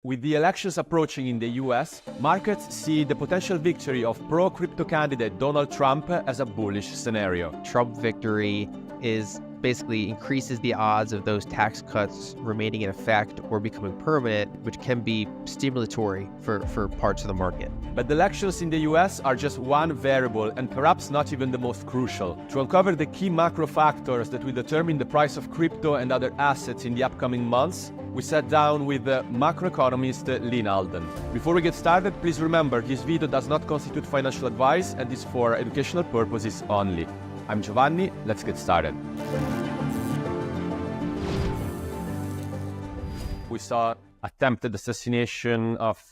With the elections approaching in the US, markets see the potential victory of pro-crypto candidate Donald Trump as a bullish scenario. Trump victory is basically increases the odds of those tax cuts remaining in effect or becoming permanent, which can be stimulatory for parts of the market. But the elections in the US are just one variable and perhaps not even the most crucial. To uncover the key macro factors that will determine the price of crypto and other assets in the upcoming months, we sat down with the macroeconomist Lyn Alden. Before we get started, please remember this video does not constitute financial advice and is for educational purposes only. I'm Giovanni, let's get started. We saw attempted assassination of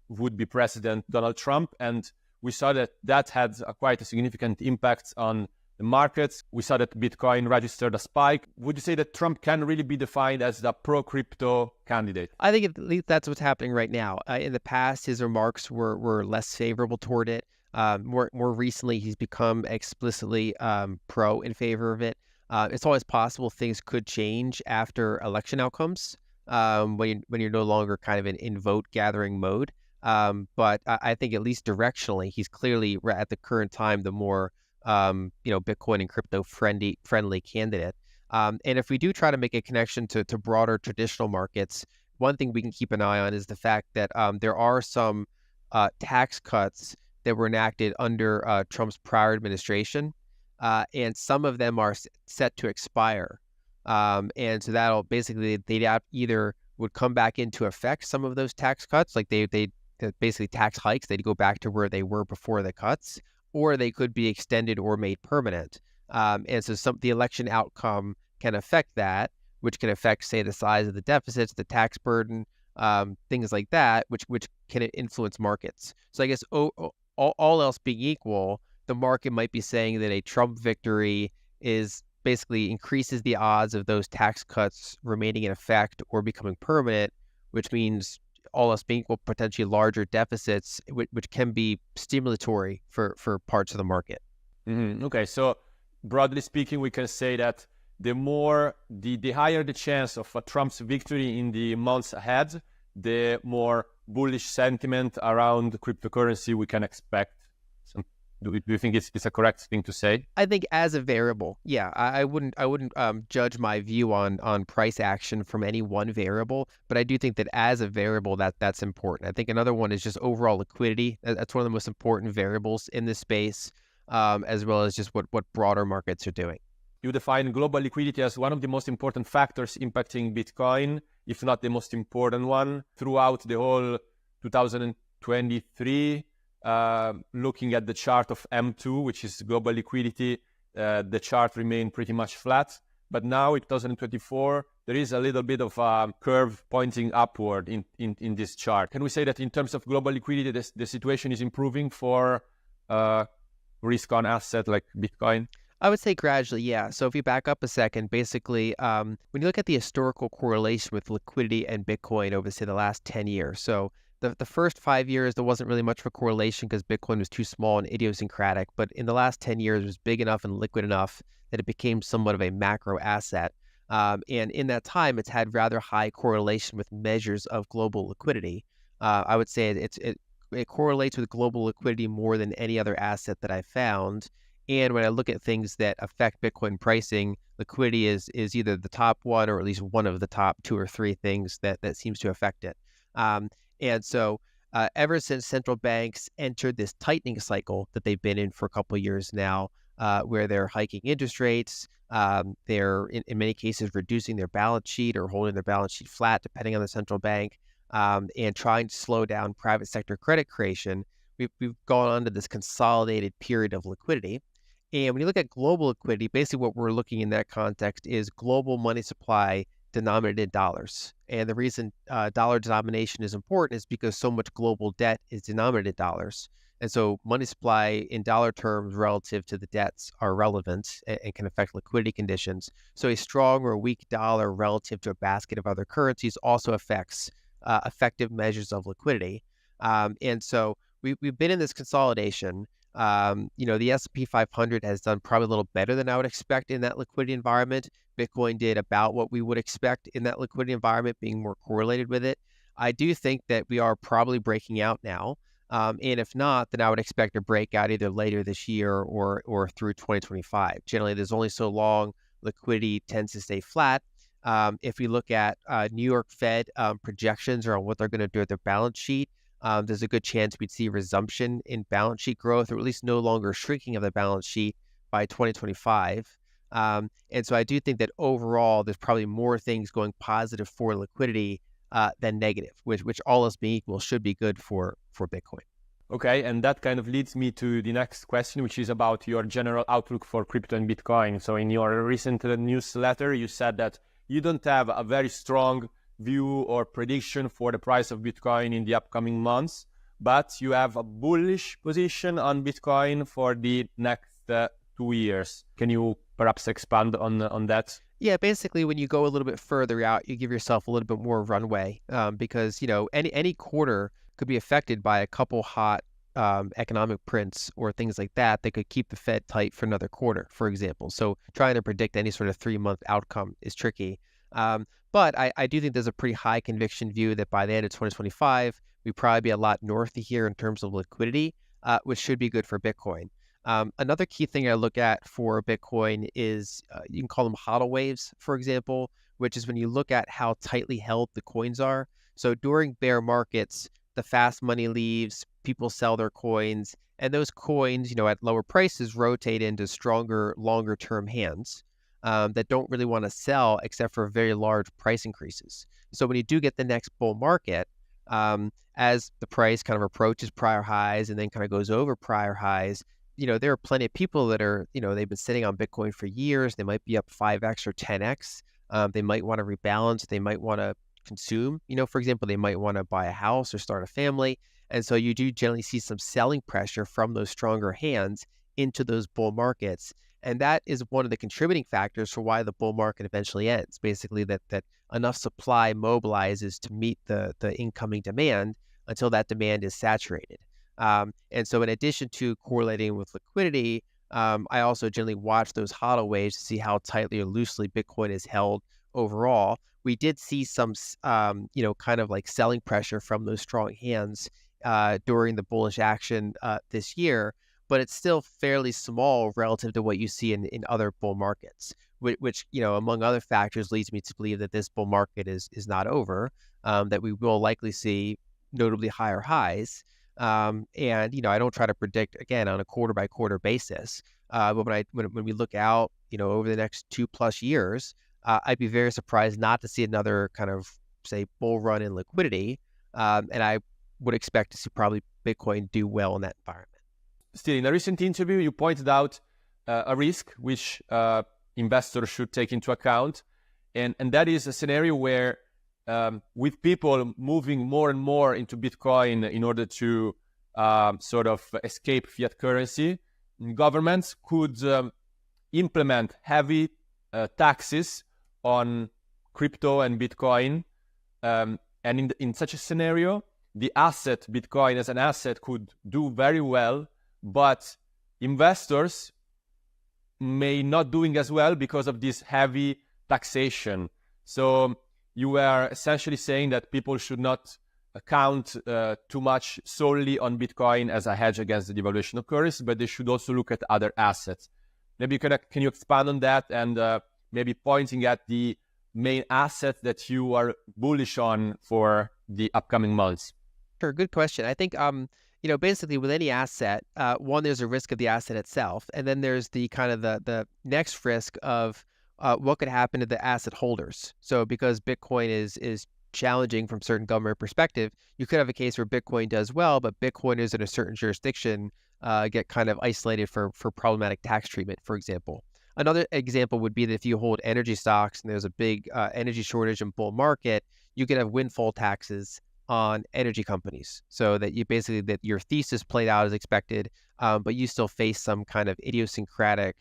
would-be President Donald Trump, and we saw that had quite a significant impact on the markets. We saw that Bitcoin registered a spike. Would you say that Trump can really be defined as the pro-crypto candidate? I think at least that's what's happening right now. In the past, his remarks were less favorable toward it. More recently, he's become explicitly pro in favor of it. It's always possible things could change after election outcomes when you're no longer kind of in vote gathering mode. But I think at least directionally, he's clearly at the current time the more Bitcoin and crypto friendly candidate. And if we do try to make a connection to broader traditional markets, one thing we can keep an eye on is the fact that there are some tax cuts that were enacted under Trump's prior administration, and some of them are set to expire. And so that'll basically, they either would come back into effect, some of those tax cuts, like they basically tax hikes, they'd go back to where they were before the cuts, or they could be extended or made permanent. And so the election outcome can affect that, which can affect, say, the size of the deficits, the tax burden, things like that, which can influence markets. So I guess all else being equal, the market might be saying that a Trump victory is basically increases the odds of those tax cuts remaining in effect or becoming permanent, which means all else being equal, potentially larger deficits, which can be stimulatory for parts of the market. Mm-hmm. Okay, so broadly speaking, we can say that the higher the chance of a Trump's victory in the months ahead, the more bullish sentiment around cryptocurrency we can expect. Do you think it's a correct thing to say? I think as a variable, yeah, I wouldn't judge my view on price action from any one variable, but I do think that as a variable that's important. I think another one is just overall liquidity. That's one of the most important variables in this space, as well as just what broader markets are doing. You define global liquidity as one of the most important factors impacting Bitcoin, if not the most important one, throughout the whole 2023. Looking at the chart of M2, which is global liquidity, the chart remained pretty much flat. But now in 2024, there is a little bit of a curve pointing upward in this chart. Can we say that in terms of global liquidity, the situation is improving for risk-on asset like Bitcoin? I would say gradually, yeah. So if you back up a second, basically, when you look at the historical correlation with liquidity and Bitcoin over, say, the last 10 years, so the first 5 years, there wasn't really much of a correlation because Bitcoin was too small and idiosyncratic. But in the last 10 years, it was big enough and liquid enough that it became somewhat of a macro asset. And in that time, it's had rather high correlation with measures of global liquidity. I would say it correlates with global liquidity more than any other asset that I've found. And when I look at things that affect Bitcoin pricing, liquidity is either the top one or at least one of the top 2 or 3 things that seems to affect it. And so ever since central banks entered this tightening cycle that they've been in for a couple of years now, where they're hiking interest rates, they're in many cases reducing their balance sheet or holding their balance sheet flat, depending on the central bank, and trying to slow down private sector credit creation, we've gone on to this consolidated period of liquidity. And when you look at global liquidity, basically what we're looking in that context is global money supply denominated in dollars. And the reason dollar denomination is important is because so much global debt is denominated in dollars. And so money supply in dollar terms relative to the debts are relevant and can affect liquidity conditions. So a strong or weak dollar relative to a basket of other currencies also affects effective measures of liquidity. And so we've been in this consolidation. The S&P 500 has done probably a little better than I would expect in that liquidity environment. Bitcoin did about what we would expect in that liquidity environment, being more correlated with it. I do think that we are probably breaking out now. And if not, then I would expect a breakout either later this year or through 2025. Generally, there's only so long liquidity tends to stay flat. If we look at New York Fed projections around what they're going to do with their balance sheet, there's a good chance we'd see resumption in balance sheet growth, or at least no longer shrinking of the balance sheet by 2025. And so I do think that overall, there's probably more things going positive for liquidity than negative, which all else being equal should be good for Bitcoin. Okay, and that kind of leads me to the next question, which is about your general outlook for crypto and Bitcoin. So in your recent newsletter, you said that you don't have a very strong view or prediction for the price of Bitcoin in the upcoming months, but you have a bullish position on Bitcoin for the next 2 years. Can you perhaps expand on that? Yeah, basically, when you go a little bit further out, you give yourself a little bit more runway because any quarter could be affected by a couple hot economic prints or things like that that could keep the Fed tight for another quarter, for example. So trying to predict any sort of 3-month outcome is tricky. But I do think there's a pretty high conviction view that by the end of 2025, we'd probably be a lot north of here in terms of liquidity, which should be good for Bitcoin. Another key thing I look at for Bitcoin is you can call them hodl waves, for example, which is when you look at how tightly held the coins are. So during bear markets, the fast money leaves, people sell their coins, and those coins, at lower prices rotate into stronger, longer term hands that don't really want to sell except for very large price increases. So when you do get the next bull market, as the price kind of approaches prior highs and then kind of goes over prior highs, there are plenty of people that are, they've been sitting on Bitcoin for years. They might be up 5x or 10x. They might want to rebalance. They might want to consume. For example, they might want to buy a house or start a family. And so you do generally see some selling pressure from those stronger hands into those bull markets. And that is one of the contributing factors for why the bull market eventually ends. Basically, that enough supply mobilizes to meet the incoming demand until that demand is saturated. And so in addition to correlating with liquidity, I also generally watch those hodl waves to see how tightly or loosely Bitcoin is held overall. We did see some, kind of like selling pressure from those strong hands during the bullish action this year, but it's still fairly small relative to what you see in other bull markets, which among other factors, leads me to believe that this bull market is not over, that we will likely see notably higher highs. And I don't try to predict again on a quarter by quarter basis. But when we look out, over the next 2+ years, I'd be very surprised not to see another kind of say bull run in liquidity. And I would expect to see probably Bitcoin do well in that environment. Still, in a recent interview, you pointed out a risk which investors should take into account, and that is a scenario where with people moving more and more into Bitcoin in order to sort of escape fiat currency, governments could implement heavy taxes on crypto and Bitcoin. And in such a scenario, the asset Bitcoin as an asset could do very well, but investors may not doing as well because of this heavy taxation. So you are essentially saying that people should not count too much solely on Bitcoin as a hedge against the devaluation of currency, but they should also look at other assets. Maybe can you expand on that and maybe pointing at the main assets that you are bullish on for the upcoming months? Sure, good question. I think basically with any asset, one, there's a risk of the asset itself, and then there's the kind of the next risk of what could happen to the asset holders. So because Bitcoin is challenging from certain government perspective, you could have a case where Bitcoin does well, but Bitcoiners in a certain jurisdiction get kind of isolated for problematic tax treatment, for example. Another example would be that if you hold energy stocks and there's a big energy shortage and bull market, you could have windfall taxes on energy companies, so that you basically that your thesis played out as expected, but you still face some kind of idiosyncratic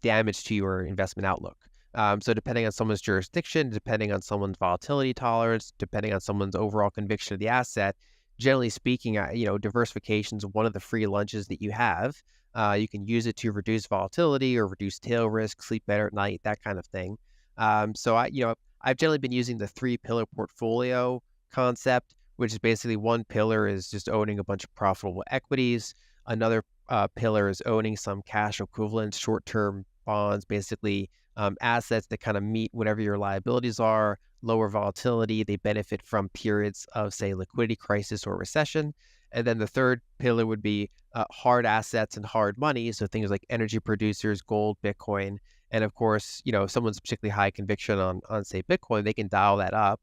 damage to your investment outlook. So depending on someone's jurisdiction, depending on someone's volatility tolerance, depending on someone's overall conviction of the asset, generally speaking, diversification is one of the free lunches that you have. You can use it to reduce volatility or reduce tail risk, sleep better at night, that kind of thing. So I've generally been using the 3-pillar portfolio concept, which is basically one pillar is just owning a bunch of profitable equities. Another pillar is owning some cash equivalents, short-term bonds, basically assets that kind of meet whatever your liabilities are, lower volatility. They benefit from periods of, say, liquidity crisis or recession. And then the third pillar would be hard assets and hard money. So things like energy producers, gold, Bitcoin. And of course, if someone's particularly high conviction on say, Bitcoin, they can dial that up.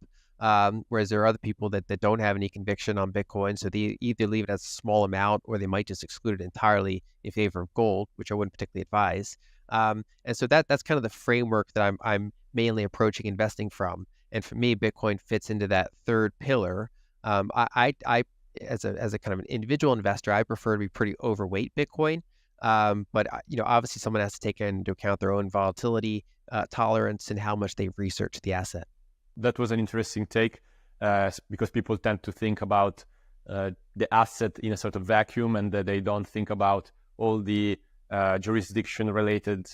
Whereas there are other people that don't have any conviction on Bitcoin. So they either leave it as a small amount or they might just exclude it entirely in favor of gold, which I wouldn't particularly advise. And so that's kind of the framework that I'm mainly approaching investing from. And for me, Bitcoin fits into that third pillar. I as a kind of an individual investor, I prefer to be pretty overweight Bitcoin. But obviously someone has to take into account their own volatility tolerance and how much they've researched the asset. That was an interesting take because people tend to think about the asset in a sort of vacuum, and that they don't think about all the jurisdiction-related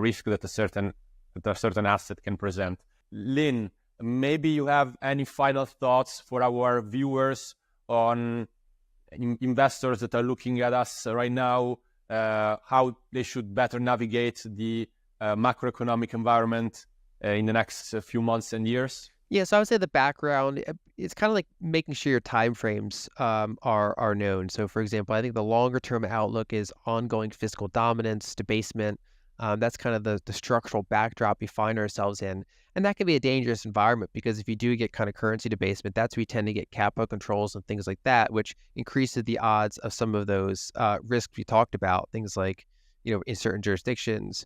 risk that a certain asset can present. Lyn, maybe you have any final thoughts for our viewers on investors that are looking at us right now, how they should better navigate the macroeconomic environment in the next few months and years? Yeah, so I would say the background, it's kind of like making sure your timeframes are known. So for example, I think the longer term outlook is ongoing fiscal dominance, debasement. That's kind of the structural backdrop we find ourselves in. And that can be a dangerous environment because if you do get kind of currency debasement, that's where you tend to get capital controls and things like that, which increases the odds of some of those risks we talked about, things like, in certain jurisdictions,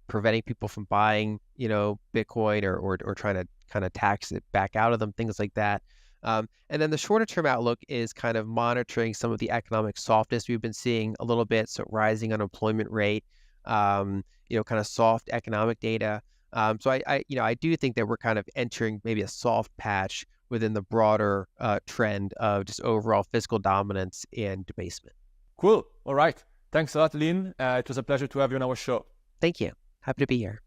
preventing people from buying, Bitcoin or trying to kind of tax it back out of them, things like that. And then the shorter term outlook is kind of monitoring some of the economic softness we've been seeing a little bit. So rising unemployment rate, kind of soft economic data. So I do think that we're kind of entering maybe a soft patch within the broader trend of just overall fiscal dominance and debasement. Cool. All right. Thanks a lot, Lyn. It was a pleasure to have you on our show. Thank you. Happy to be here.